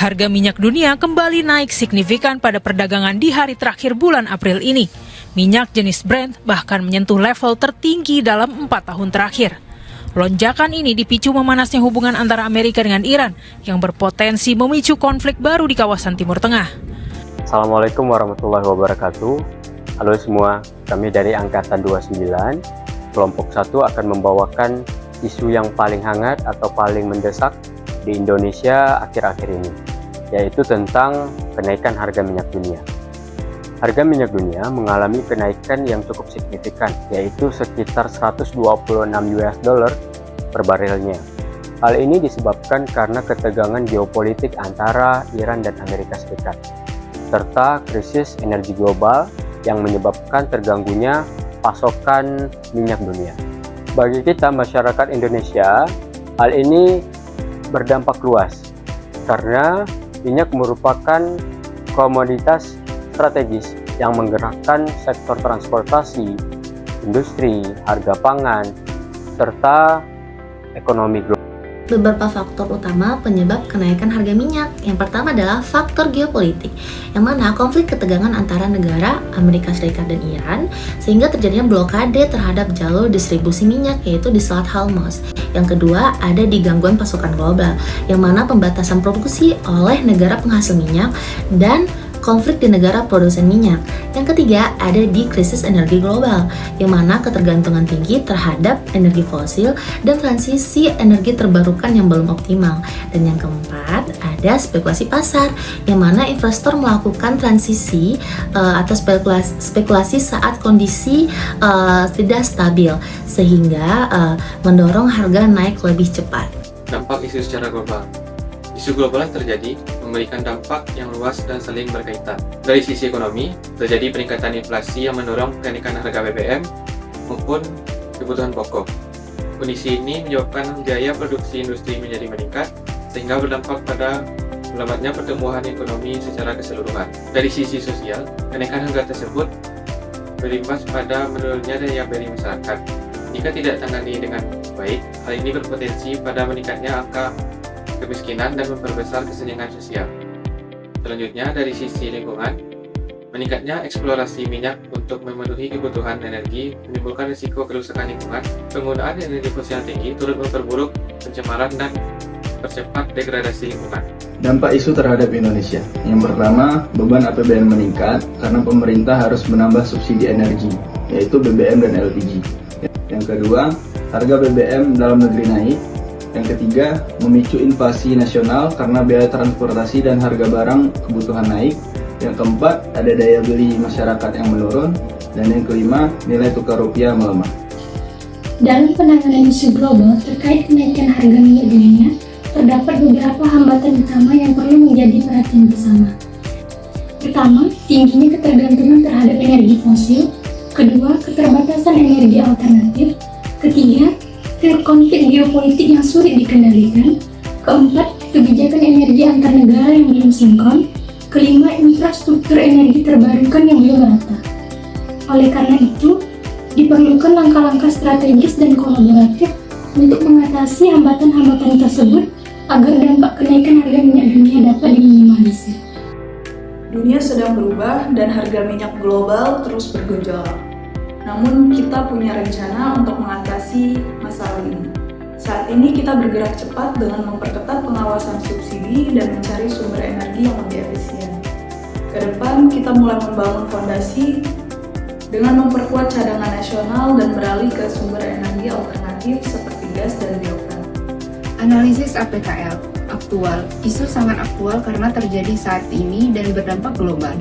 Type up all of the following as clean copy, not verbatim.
Harga minyak dunia kembali naik signifikan pada perdagangan di hari terakhir bulan April ini. Minyak jenis Brent bahkan menyentuh level tertinggi dalam 4 tahun terakhir. Lonjakan ini dipicu memanasnya hubungan antara Amerika dengan Iran yang berpotensi memicu konflik baru di kawasan Timur Tengah. Assalamualaikum warahmatullahi wabarakatuh. Halo semua, kami dari Angkatan 29, kelompok 1 akan membawakan isu yang paling hangat atau paling mendesak di Indonesia akhir-akhir ini, yaitu tentang kenaikan harga minyak dunia. Harga minyak dunia mengalami kenaikan yang cukup signifikan, yaitu sekitar 126 US dollar per barelnya. Hal ini disebabkan karena ketegangan geopolitik antara Iran dan Amerika Serikat, serta krisis energi global yang menyebabkan terganggunya pasokan minyak dunia. Bagi kita masyarakat Indonesia, hal ini berdampak luas karena minyak merupakan komoditas strategis yang menggerakkan sektor transportasi, industri, harga pangan, serta ekonomi global. Beberapa faktor utama penyebab kenaikan harga minyak. Yang pertama adalah faktor geopolitik, yang mana konflik ketegangan antara negara Amerika Serikat dan Iran sehingga terjadinya blokade terhadap jalur distribusi minyak, yaitu di Selat Hormuz. Yang kedua, ada di gangguan pasokan global, yang mana pembatasan produksi oleh negara penghasil minyak dan konflik di negara produsen minyak. Yang ketiga, ada di krisis energi global, yang mana ketergantungan tinggi terhadap energi fosil dan transisi energi terbarukan yang belum optimal. Dan yang keempat, ada spekulasi pasar, yang mana investor melakukan transisi atau spekulasi saat kondisi tidak stabil, sehingga mendorong harga naik lebih cepat. Dampak isu secara global. Isu global yang terjadi memberikan dampak yang luas dan saling berkaitan. Dari sisi ekonomi, terjadi peningkatan inflasi yang mendorong kenaikan harga BBM maupun kebutuhan pokok. Kondisi ini menyebabkan biaya produksi industri menjadi meningkat, sehingga berdampak pada melambatnya pertumbuhan ekonomi secara keseluruhan. Dari sisi sosial, kenaikan harga tersebut berimbas pada menurunnya daya beli masyarakat. Jika tidak ditangani dengan baik, hal ini berpotensi pada meningkatnya angka kemiskinan dan memperbesar kesenjangan sosial. Selanjutnya, dari sisi lingkungan, meningkatnya eksplorasi minyak untuk memenuhi kebutuhan energi menimbulkan risiko kerusakan lingkungan. Penggunaan energi fosil tinggi turut memperburuk pencemaran dan percepat degradasi lingkungan. Dampak isu terhadap Indonesia. Yang pertama, beban APBN meningkat karena pemerintah harus menambah subsidi energi, yaitu BBM dan LPG. Yang kedua, harga BBM dalam negeri naik. Yang ketiga, memicu inflasi nasional karena biaya transportasi dan harga barang kebutuhan naik. Yang keempat, ada daya beli masyarakat yang menurun. Dan yang kelima, nilai tukar rupiah melemah. Dalam penanganan isu global terkait kenaikan harga minyak dunia, terdapat beberapa hambatan utama yang perlu menjadi perhatian bersama. Pertama, tingginya ketergantungan terhadap energi fosil. Kedua, keterbatasan energi alternatif. Ketiga, konflik geopolitik yang sulit dikendalikan. Keempat, kebijakan energi antar negara yang belum sinkron. Kelima, infrastruktur energi terbarukan yang belum merata. Oleh karena itu, diperlukan langkah-langkah strategis dan kolaboratif untuk mengatasi hambatan-hambatan tersebut agar dampak kenaikan harga minyak dunia dapat diminimalisir. Dunia sedang berubah dan harga minyak global terus bergejolak. Namun kita punya rencana untuk mengatasi masalah ini. Saat ini kita bergerak cepat dengan memperketat pengawasan subsidi dan mencari sumber energi yang lebih efisien. Ke depan kita mulai membangun fondasi dengan memperkuat cadangan nasional dan beralih ke sumber energi alternatif seperti gas dan biogas. Analisis APKL aktual. Isu sangat aktual karena terjadi saat ini dan berdampak global.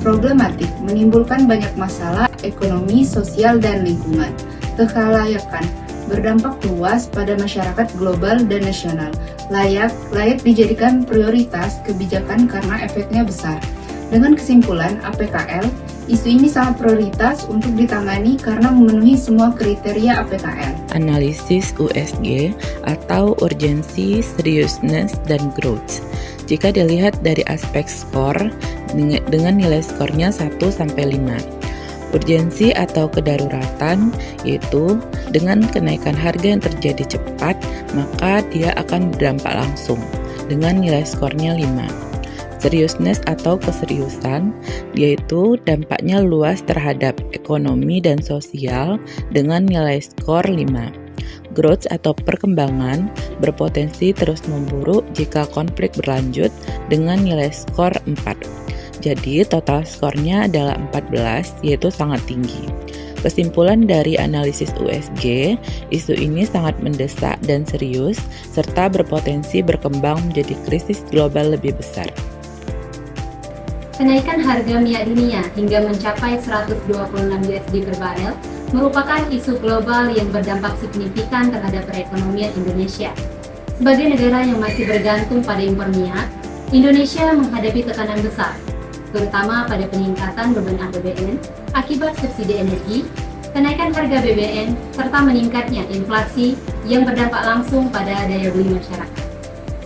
Problematik, menimbulkan banyak masalah ekonomi, sosial, dan lingkungan. Kekhalayakan, berdampak luas pada masyarakat global dan nasional. Layak dijadikan prioritas kebijakan karena efeknya besar. Dengan kesimpulan APKL, isu ini sangat prioritas untuk ditangani karena memenuhi semua kriteria APKL. Analisis USG atau urgency, seriousness, dan growth. Jika dilihat dari aspek skor dengan nilai skornya 1-5. Urgensi atau kedaruratan yaitu dengan kenaikan harga yang terjadi cepat, maka dia akan berdampak langsung dengan nilai skornya 5. seriousness atau keseriusan, yaitu dampaknya luas terhadap ekonomi dan sosial dengan nilai skor 5. Growth atau perkembangan berpotensi terus memburuk jika konflik berlanjut dengan nilai skor 4. Jadi total skornya adalah 14, yaitu sangat tinggi. Kesimpulan dari analisis USG, isu ini sangat mendesak dan serius, serta berpotensi berkembang menjadi krisis global lebih besar. Kenaikan harga minyak dunia hingga mencapai 126 USD per barel merupakan isu global yang berdampak signifikan terhadap perekonomian Indonesia. Sebagai negara yang masih bergantung pada impor minyak, Indonesia menghadapi tekanan besar, terutama pada peningkatan beban APBN akibat subsidi energi, kenaikan harga BBM, serta meningkatnya inflasi yang berdampak langsung pada daya beli masyarakat.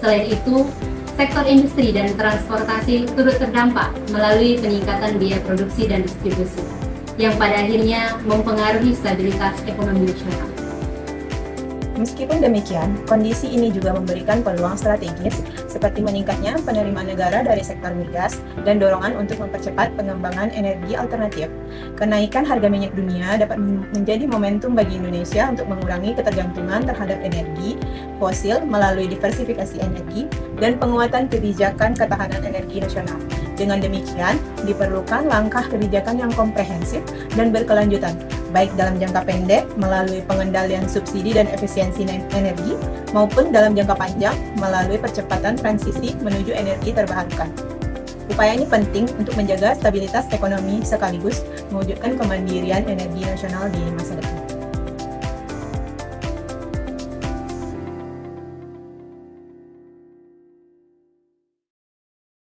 Selain itu, sektor industri dan transportasi turut terdampak melalui peningkatan biaya produksi dan distribusi, yang pada akhirnya mempengaruhi stabilitas ekonomi nasional. Meskipun demikian, kondisi ini juga memberikan peluang strategis seperti meningkatnya penerimaan negara dari sektor migas dan dorongan untuk mempercepat pengembangan energi alternatif. Kenaikan harga minyak dunia dapat menjadi momentum bagi Indonesia untuk mengurangi ketergantungan terhadap energi fosil melalui diversifikasi energi dan penguatan kebijakan ketahanan energi nasional. Dengan demikian, diperlukan langkah kebijakan yang komprehensif dan berkelanjutan, baik dalam jangka pendek melalui pengendalian subsidi dan efisiensi energi, maupun dalam jangka panjang melalui percepatan transisi menuju energi terbarukan. Upaya ini penting untuk menjaga stabilitas ekonomi sekaligus mewujudkan kemandirian energi nasional di masa depan.